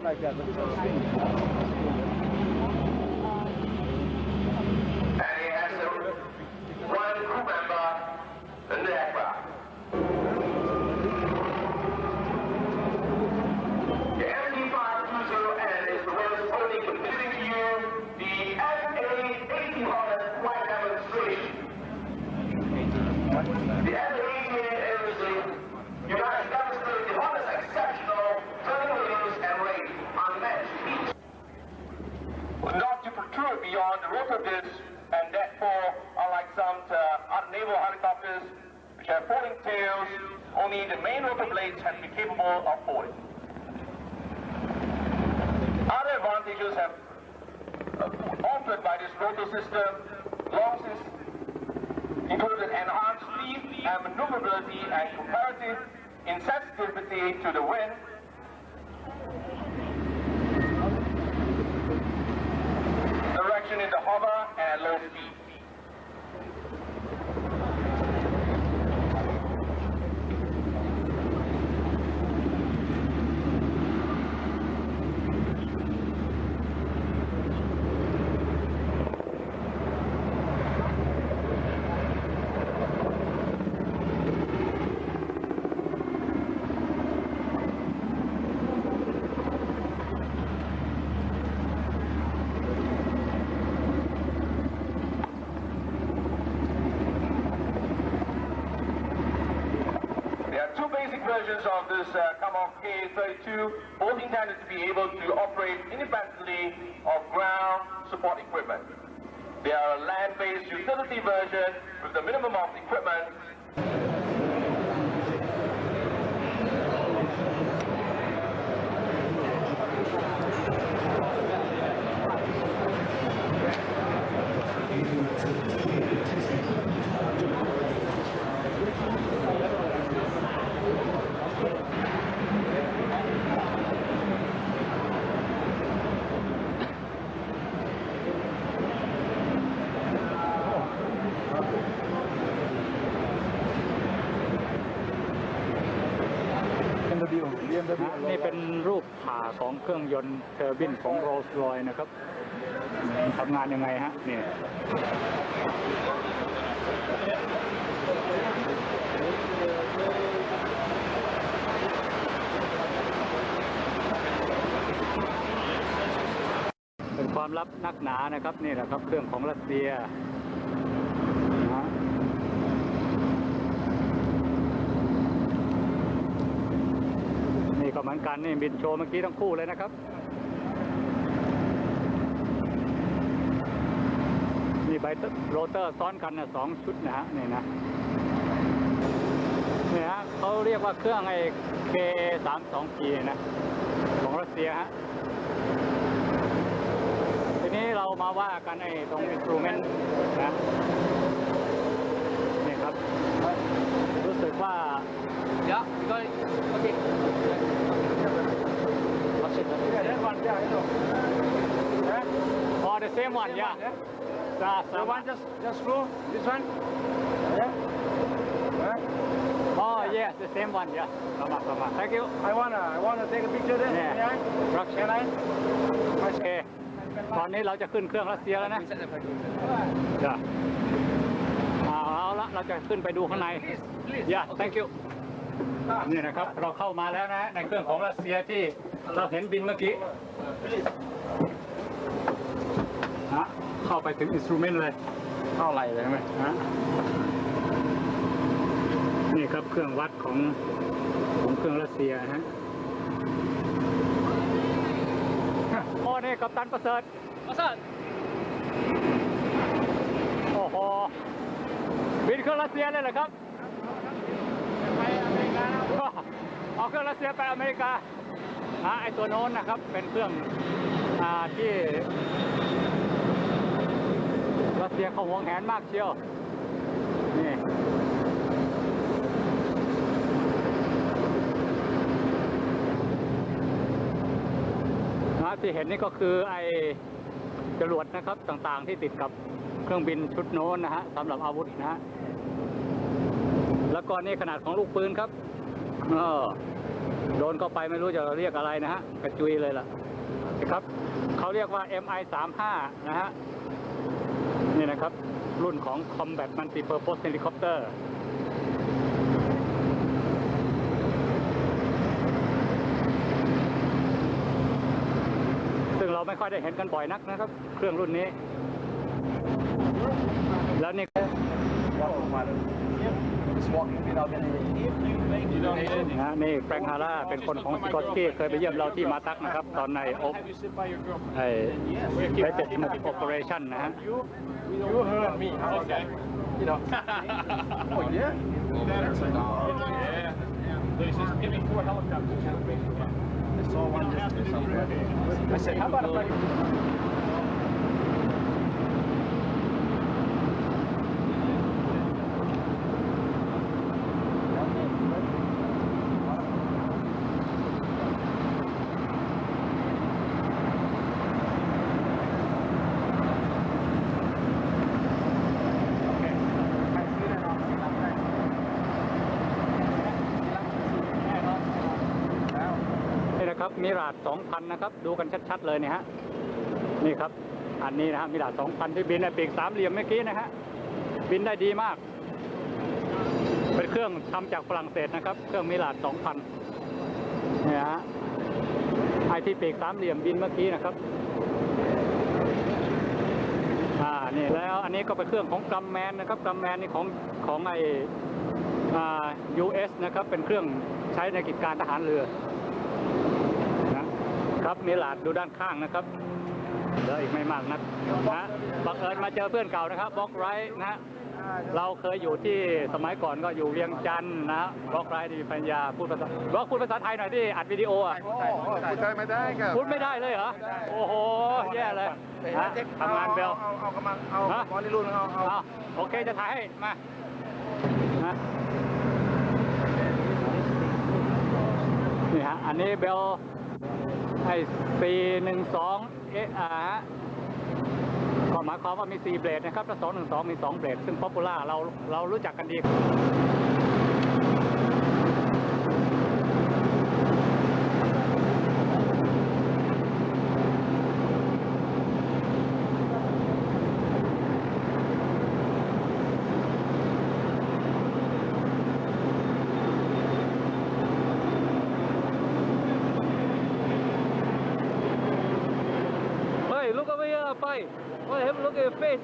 Like that, but it's not and he has one crew member in the aircraft. The MD-520N is the one that's only contributing to you the FA-1800 flight demonstration. The FA-1800 is the United demonstrated the Honda's exceptional turning radius and rate unmatched heat. Not to protrude beyond the rotor disc, and therefore, unlike some other naval helicopters which have folding tails, only the main rotor blades have been capable of folding. Other advantages have offered by this rotor system long since included enhanced speed and maneuverability and comparative insensitivity to the wind, direction in the hover and at low speed. Versions of this Kamov K-32, both intended to be able to operate independently of ground support equipment. They are a land-based utility version with the minimum of equipment.นี่เป็นรูปผ่าของเครื่องยนต์เทอร์บินของโรลส์รอยซ์นะครับทำงานยังไงฮะนี่เป็นความลับนักหนานะครับนี่แหละครับเครื่องของรัสเซียก็เหมือนกันนี่บินโชว์เมื่อกี้ทั้งคู่เลยนะครับนี่ใบโรเตอร์ซ้อนกันนะ2 ชุดนะฮะนี่นะนี่ฮะเขาเรียกว่าเครื่องไอ้ K-32G นะของรัสเซียฮะทีนี้เรามาว่ากันไอ้ตรงอินสตรูเมนต์นะนี่ครับรู้สึกว่าก็โอเคOh, the same one, yeah. The one just screw this one. Yeah. Oh, yes, the same one, yeah. Come on. Thank you. I wanna take a picture there. Yeah. Can I? Okay. ตอนนี้เราจะขึ้นเครื่องรัสเซียแล้วนะจ้ะเอาละเราจะขึ้นไปดูข้างใน Yeah, thank you. นี่นะครับเราเข้ามาแล้วนะในเครื่องของรัสเซียที่เราเห็นบินเมื่อกี้เข้าไปถึงอินสตรูเมนต์เลยเข้าไหลเลยไหมนี่ครับเครื่องวัดของเครื่องรัสเซียฮะโอ้นี่กัปตันประเสริฐโอ้โหบินเครื่องรัสเซียเลยเหรอครับเอาเครื่องรัสเซียไปอเมริกาไอตัวโน้นนะครับเป็นเครื่องที่รัสเซียเขาหวงแหนมากเชียวนี่ พที่เห็นนี่ก็คือไอจรวดนะครับต่างๆที่ติดกับเครื่องบินชุดโน้นนะฮะสำหรับอาวุธนะฮะแล้วก็นี่ขนาดของลูกปืนครับโดนเข้าไปไม่รู้จะเรียกอะไรนะฮะกระจุยเลยล่ะครับเขาเรียกว่า MI-35 นะฮะนี่นะครับรุ่นของ Combat Multi-Purpose Helicopter ซึ่งเราไม่ค่อยได้เห็นกันบ่อยนักนะครับเครื่องรุ่นนี้แล้วนี่นี่แฟรงค์ฮาร่าเป็นคนของสกอตตี้เคยไปเยี่ยมเราที่มาตักนะครับตอนในไอ้United Smoke Operation นะฮะYou heard me. Okay. You know. Oh yeah. Yeah. They just give me 4 helicopters. I saw one just. I said, how about if I?มิราด 2,000 นะครับดูกันชัดๆเลยเนี่ยฮะนี่ครับอันนี้นะฮะมิราด 2,000 ที่บินในปีก3เหลี่ยมเมื่อกี้นะฮะบินได้ดีมากเป็นเครื่องทำจากฝรั่งเศสนะครับเครื่องมิราด 2,000 เนี่ยฮะไอที่ปีก3เหลี่ยมบินเมื่อกี้นะครับนี่แล้วอันนี้ก็เป็นเครื่องของกัมแมนนะครับกัมแมนนี่ของไอUS นะครับเป็นเครื่องใช้ในกิจการทหารเรือครับมิราดดูด้านข้างนะครับเหลืออีกไม่มากนักนะบังเอิญมาเจอเพื่อนเก่านะครับบล็อกไรท์นะฮะเราเคยอยู่ที่สมัยก่อนก็อยู่เวียงจันทร์นะบล็อกไรท์ดีปัญญาพูดภาษาไทยหน่อยที่อัดวิดีโออ่ะพูดไทยไม่ได้ครับพูดไม่ได้เลยเหรอโอ้โหแย่เลยทำงานเบลเอากำลังเอาบอลนี่รุ่นเอาโอเคจะถ่ายให้มานี่ฮะอันนี้เบลไอ้412ก็หมายความว่ามี4เบรดนะครับแล้ว212มี2เบรดซึ่งป๊อปปูล่าเรารู้จักกันดีLook over here, Pai. Oh, have a look at your face.